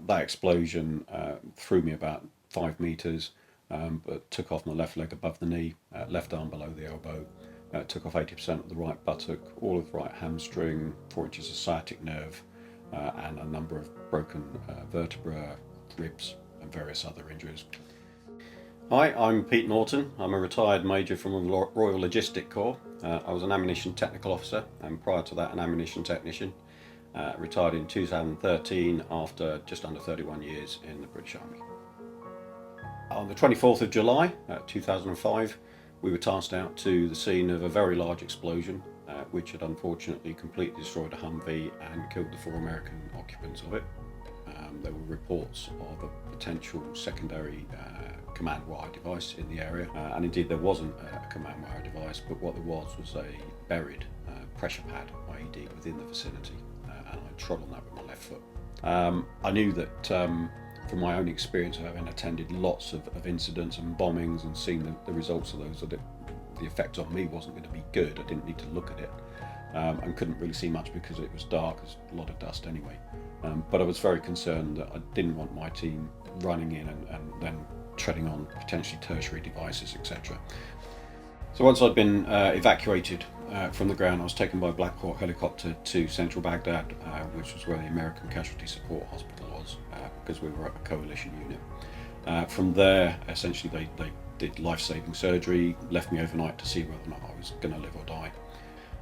That explosion threw me about 5 meters, but took off my left leg above the knee, left arm below the elbow, took off 80% of the right buttock, all of the right hamstring, 4 inches of sciatic nerve, and a number of broken vertebra, ribs, and various other injuries. Hi, I'm Pete Norton. I'm a retired major from the Royal Logistic Corps. I was an ammunition technical officer, and prior to that an ammunition technician. Retired in 2013 after just under 31 years in the British Army. On the 24th of July 2005, we were tasked out to the scene of a very large explosion, which had unfortunately completely destroyed a Humvee and killed the 4 American occupants of it. There were reports of a potential secondary command wire device in the area, and indeed there wasn't a command wire device, but what there was a buried pressure pad IED within the vicinity, and I trod on that with my left foot. I knew that from my own experience of having attended lots of incidents and bombings and seen the results of those, that the effect on me wasn't going to be good. I didn't need to look at it, and couldn't really see much because it was dark. There's a lot of dust anyway. But I was very concerned that I didn't want my team running in and then treading on potentially tertiary devices, etc. So once I'd been evacuated from the ground, I was taken by Black Hawk helicopter to central Baghdad, which was where the American Casualty Support Hospital was, because we were a coalition unit. From there, essentially they did life-saving surgery, left me overnight to see whether or not I was going to live or die.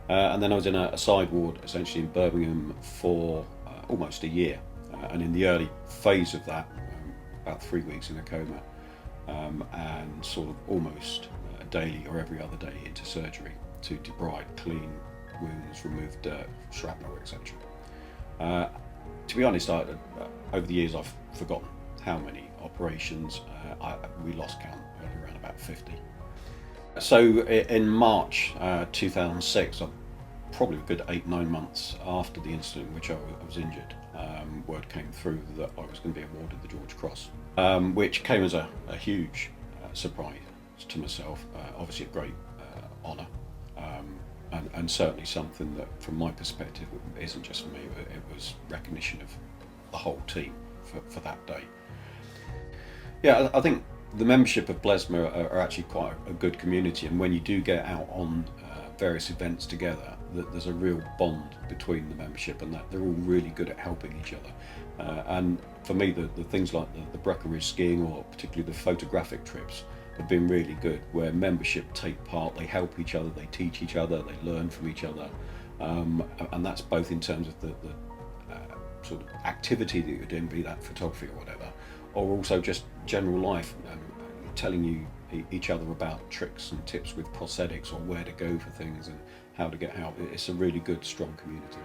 And then I was in a side ward, essentially in Birmingham, for almost a year. And in the early phase of that, about 3 weeks in a coma, and sort of almost daily or every other day into surgery to debride, clean wounds, remove dirt, shrapnel, etc. To be honest, over the years I've forgotten how many operations. We lost count, around about 50. So in March 2006, probably a good 8-9 months after the incident in which I was injured, word came through that I was going to be awarded the George Cross, which came as a huge surprise to myself. Obviously a great honour, and certainly something that from my perspective isn't just for me, it was recognition of the whole team for that day. Yeah, I think the membership of Blesma are actually quite a good community, and when you do get out on various events together, there's a real bond between the membership, and that they're all really good at helping each other. And for me, the things like the Breckenridge skiing, or particularly the photographic trips, have been really good, where membership take part, they help each other, they teach each other, they learn from each other, and that's both in terms of the sort of activity that you're doing, be that photography or whatever, or also just general life, telling you each other about tricks and tips with prosthetics, or where to go for things and how to get help. It's a really good, strong community.